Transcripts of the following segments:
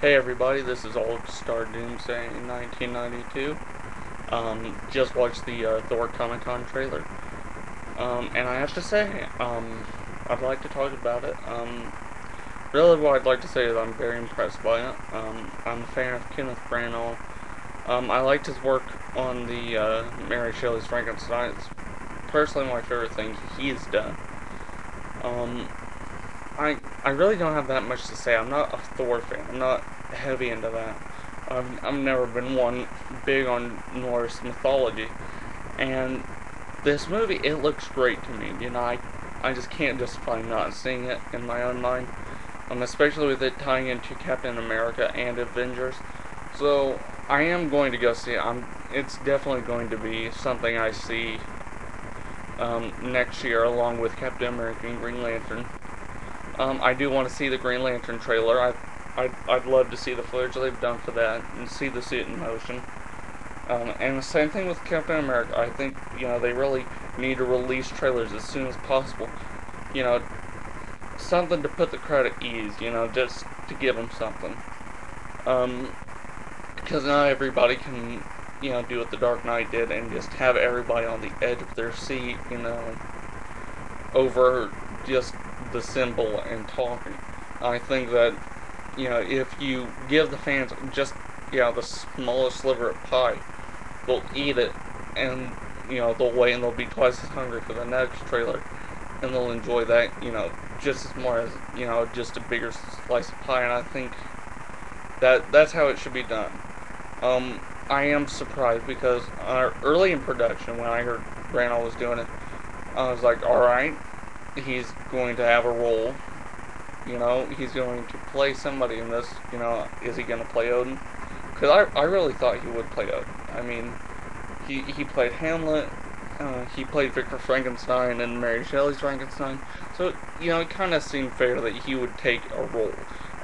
Hey everybody, this is AllStarDoomsday1992. Just watched the Thor Comic Con trailer. And I have to say, I'd like to talk about it. Really what I'd like to say is I'm very impressed by it. I'm a fan of Kenneth Brannagh. I liked his work on the Mary Shelley's Frankenstein. It's personally my favorite thing he's done. Um, I really don't have that much to say. I'm not a Thor fan. I'm not heavy into that. I've never been one big on Norse mythology, and this movie, it looks great to me. I just can't justify not seeing it in my own mind. Especially with it tying into Captain America and Avengers. So I am going to go see it. It's definitely going to be something I see next year, along with Captain America and Green Lantern. I do want to see the Green Lantern trailer. I'd love to see the footage they've done for that and see the suit in motion. And the same thing with Captain America. I think, they really need to release trailers as soon as possible. You know, something to put the crowd at ease, just to give them something. Because not everybody can, do what the Dark Knight did and just have everybody on the edge of their seat, over just the symbol and talking. I think that, if you give the fans just, the smallest sliver of pie, they'll eat it and, they'll wait and they'll be twice as hungry for the next trailer and they'll enjoy that, just as more as, just a bigger slice of pie, and I think that's how it should be done. I am surprised because early in production, when I heard Brandon was doing it, I was like, alright, he's going to have a role, he's going to play somebody in this, is he going to play Odin? Because I really thought he would play Odin. I mean, he played Hamlet, he played Victor Frankenstein and Mary Shelley's Frankenstein, so, it kind of seemed fair that he would take a role.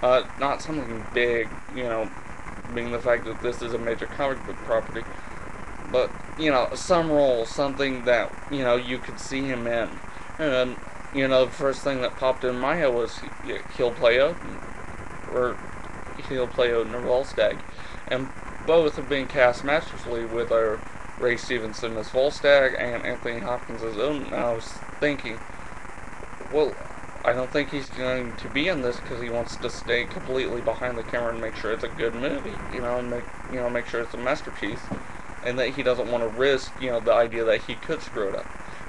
Not something big, being the fact that this is a major comic book property, but, some role, something that, you could see him in. And, the first thing that popped in my head was he'll play Odin, or he'll play Odin or Volstagg, and both have been cast masterfully with our Ray Stevenson as Volstagg and Anthony Hopkins as Odin. And I was thinking, well, I don't think he's going to be in this because he wants to stay completely behind the camera and make sure it's a good movie, and make sure it's a masterpiece, and that he doesn't want to risk, the idea that he could screw it up.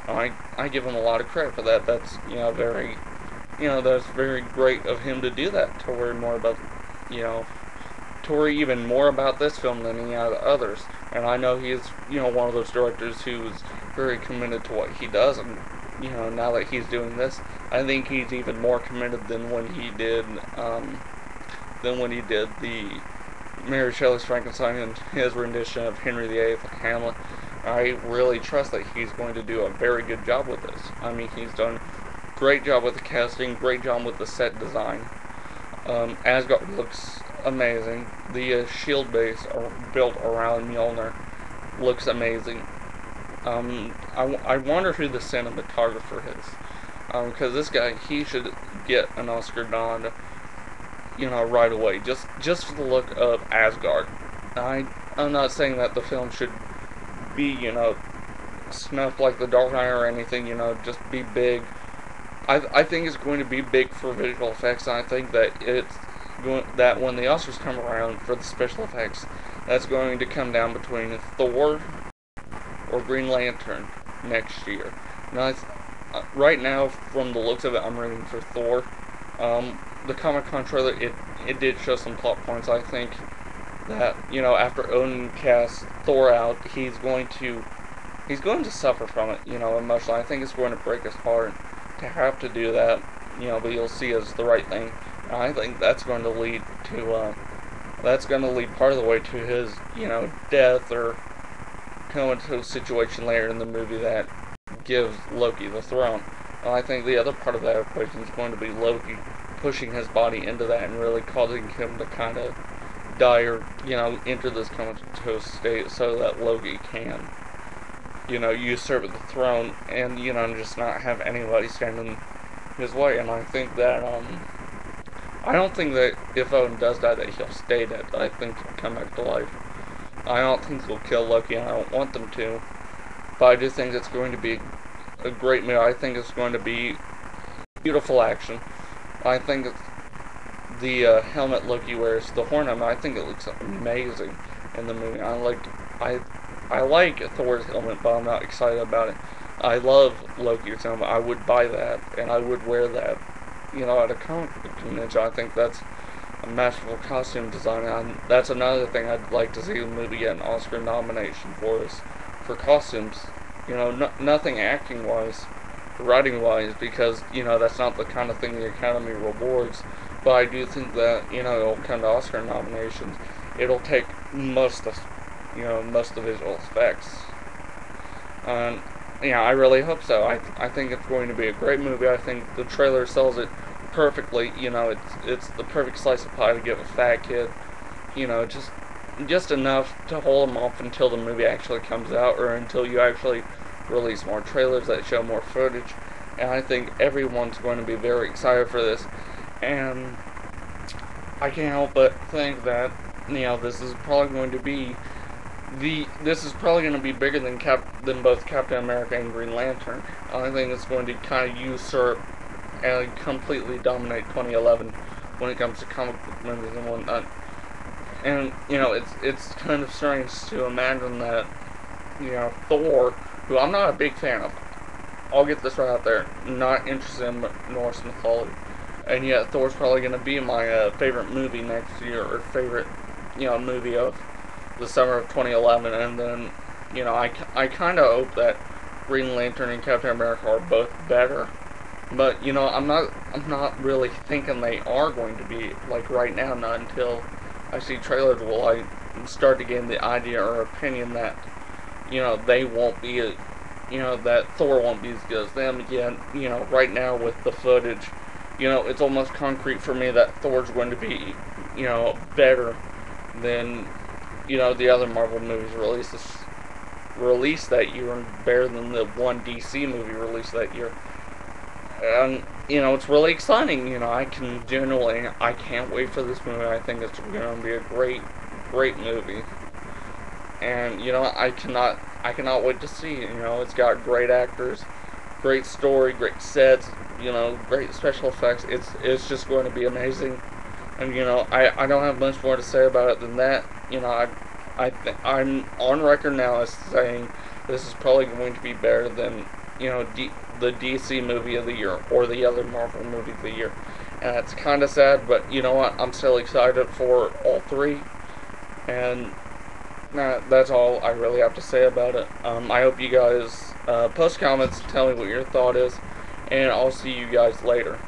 I give him a lot of credit for that. That's, that's very great of him to do that, to worry more about, to worry even more about this film than any others. And I know he is, one of those directors who is very committed to what he does, and, now that he's doing this, I think he's even more committed than when he did the Mary Shelley's Frankenstein and his rendition of Henry VIII and Hamlet. I really trust that he's going to do a very good job with this. I mean, he's done a great job with the casting, great job with the set design. Asgard looks amazing. The shield base built around Mjolnir looks amazing. I wonder who the cinematographer is. Because this guy, he should get an Oscar nod, right away. Just for the look of Asgard. I'm not saying that the film should be, snuffed like The Dark Knight or anything, just be big. I think it's going to be big for visual effects, and I think that that when the Oscars come around for the special effects, that's going to come down between Thor or Green Lantern next year. Now, right now, from the looks of it, I'm rooting for Thor. The Comic-Con trailer, it did show some plot points. I think that, after Odin casts Thor out, he's going to suffer from it, emotionally. I think it's going to break his heart to have to do that, but you'll see as the right thing. And I think that's going to lead part of the way to his, death or comatose situation later in the movie that gives Loki the throne. And I think the other part of that equation is going to be Loki pushing his body into that and really causing him to kind of die or, enter this comatose state so that Loki can, usurp the throne and, just not have anybody stand in his way. And I think that, I don't think that if Odin does die that he'll stay dead. I think he'll come back to life. I don't think they'll kill Loki, and I don't want them to. But I do think it's going to be a great movie. I think it's going to be beautiful action. I think it's the helmet Loki wears, the horn helmet. I think it looks amazing in the movie. I like Thor's helmet, but I'm not excited about it. I love Loki's helmet. I would buy that, and I would wear that, at a comic book convention. I think that's a masterful costume design, and that's another thing I'd like to see the movie get an Oscar nomination for, is for costumes. Nothing acting-wise, writing-wise, because, that's not the kind of thing the Academy rewards. But I do think that, it'll come to Oscar nominations. It'll take most of the visual effects. And, I really hope so. I think it's going to be a great movie. I think the trailer sells it perfectly. It's the perfect slice of pie to give a fat kid. Just enough to hold them off until the movie actually comes out, or until you actually release more trailers that show more footage. And I think everyone's going to be very excited for this. And I can't help but think that, this is probably going to be bigger than both Captain America and Green Lantern. I think it's going to kind of usurp and completely dominate 2011 when it comes to comic book movies and whatnot. And, it's kind of strange to imagine that, Thor, who I'm not a big fan of, I'll get this right out there, not interested in Norse mythology, and yet Thor's probably going to be my favorite movie next year, or favorite, movie of the summer of 2011, and then, I kind of hope that Green Lantern and Captain America are both better, but, I'm not really thinking they are going to be, like, right now, not until I see trailers will I start to gain the idea or opinion that, they won't be, that Thor won't be as good as them again. Right now with the footage, it's almost concrete for me that Thor's going to be, better than, the other Marvel movies released that year, and better than the one DC movie released that year. And, it's really exciting. I can't wait for this movie. I think it's going to be a great, great movie. And, I cannot wait to see it. It's got great actors, great story, great sets, great special effects. It's just going to be amazing. And, I don't have much more to say about it than that. I'm on record now as saying this is probably going to be better than, the DC movie of the year, or the other Marvel movie of the year. And that's kind of sad, but you know what? I'm still excited for all three. And that's all I really have to say about it. I hope you guys post comments, tell me what your thought is, and I'll see you guys later.